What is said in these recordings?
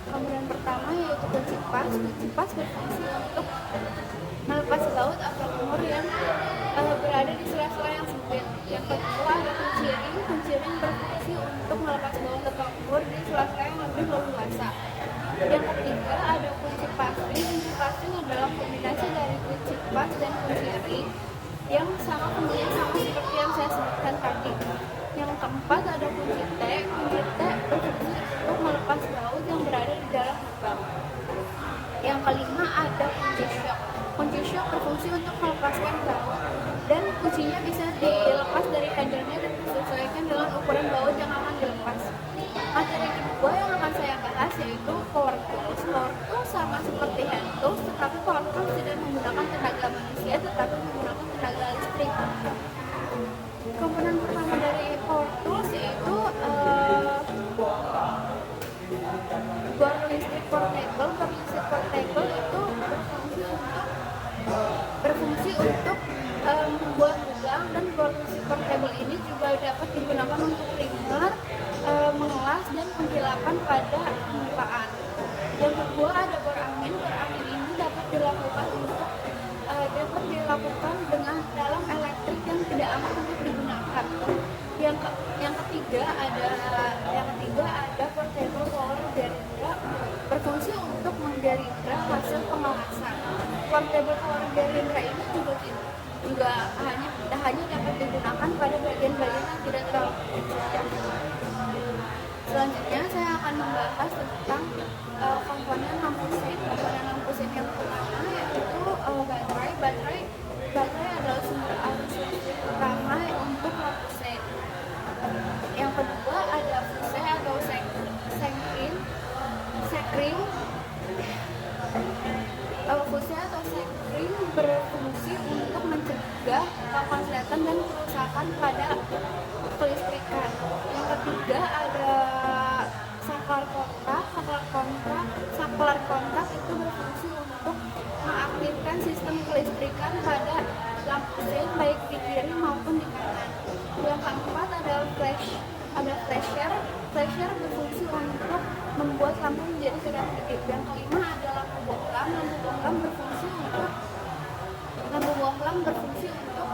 Komponen pertama yaitu kunci pas. Kunci pas berfungsi untuk melepas baut atau lumur yang berada di sela-sela yang sempit. Yang kedua ada kunci ring. Kunci ring berfungsi untuk melepas baut atau lumur di sela-sela yang lebih leluasa. Yang ketiga ada kunci passing. Kunci passing adalah kombinasi dari kunci pas dan kunci ring yang sama fungsinya sama seperti yang saya sebutkan tadi. Yang keempat ada kunci T. Kunci T berfungsi untuk melepas baut yang berada di dalam lubang. Yang kelima ada kunci shock. Kunci shock berfungsi untuk melepaskan baut dan kuncinya bisa dilepas dari handle-nya dan disesuaikan dengan ukuran baut yang akan dilepas. Materi kedua yang akan saya bahas yaitu power tools. Power tools sama seperti hand tools, tetapi power tools tidak menggunakan tenaga manusia tetapi menggunakan tenaga listrik. Komponen pertama dari power tools yaitu bor listrik portable. Bor listrik portable itu berfungsi untuk membuat lubang, dan bor listrik portable ini juga dapat digunakan untuk primer, mengelas, dan penghilapan pada permukaan. Yang kedua ada bor angin. Bor angin ini dapat dilakukan dengan dalam elektrik yang tidak aman untuk digunakan. Yang ketiga ada portable power gerindra, berfungsi untuk menggerindra hasil pengelasan. Portable power gerindra ini juga hanya dapat digunakan pada bagian-bagian yang tidak terlalu kecil. Selanjutnya saya akan membahas tentang komponen lampu sein. Komponen lampu sein yang pertama yaitu baterai. Baterai adalah sumber arus listrik utama untuk lampu sein. Yang kedua ada fuse atau sekring. Fuse atau sekring berfungsi untuk mencegah konsletan dan kerusakan pada kelistrikan. Yang ketiga ada saklar kontak itu berfungsi untuk mengaktifkan sistem kelistrikan pada lampu sein baik di kiri maupun di kanan. Yang keempat ada flasher. Flasher berfungsi untuk membuat lampu menjadi kedap-kedip. Yang kelima ada lampu bohlam. Lampu bohlam berfungsi untuk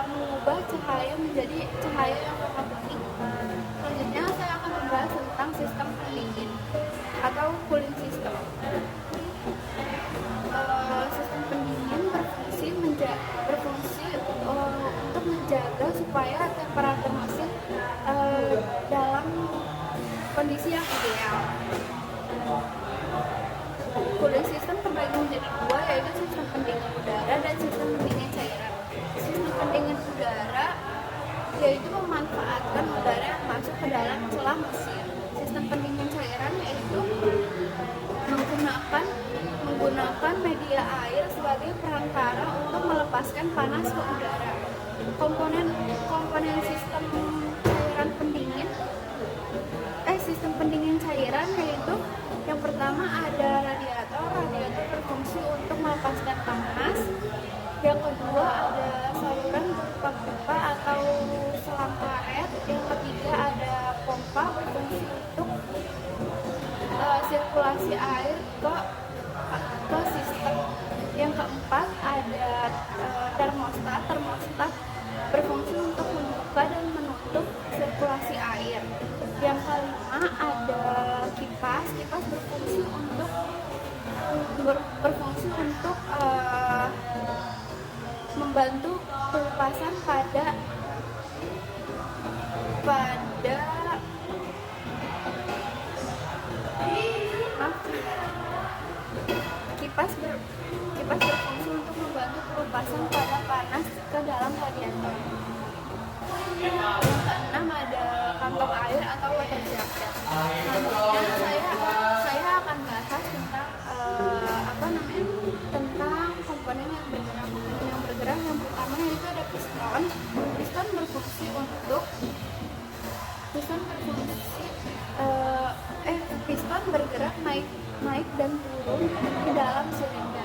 mengubah cahaya menjadi cahaya yang warna putih. Selanjutnya saya akan membahas tentang sistem pendingin atau cooling system. Sistem pendingin berfungsi untuk menjaga supaya temperatur mesin dalam kondisi yang ideal. Cooling system terbagi menjadi dua, yaitu sistem pendingin udara dan sistem pendingin cairan. Sistem pendingin udara yaitu memanfaatkan udara yang masuk ke dalam celah mesin. Sistem pendingin cairan yaitu menggunakan media air sebagai perantara untuk melepaskan panas ke udara. Komponen sistem pendingin cairan yaitu yang pertama ada radiator. Radiator berfungsi untuk melepaskan panas. Yang kedua ada saluran berupa pipa atau selang karet. Yang ketiga ada pompa, berfungsi untuk sirkulasi air ke sistem. Yang keempat ada termostat. Termostat berfungsi untuk membuka dan menutup sirkulasi air. Yang kelima ada kipas. Kipas berfungsi untuk membantu pelepasan pada kipas berfungsi untuk membantu pelepasan pada panas ke dalam radiator. Yang keenam ada kantong air atau water jacket. Selanjutnya saya akan bahas tentang tentang komponen yang bergerak. Yang pertama yaitu ada piston. Piston bergerak naik dan turun di dalam silinder.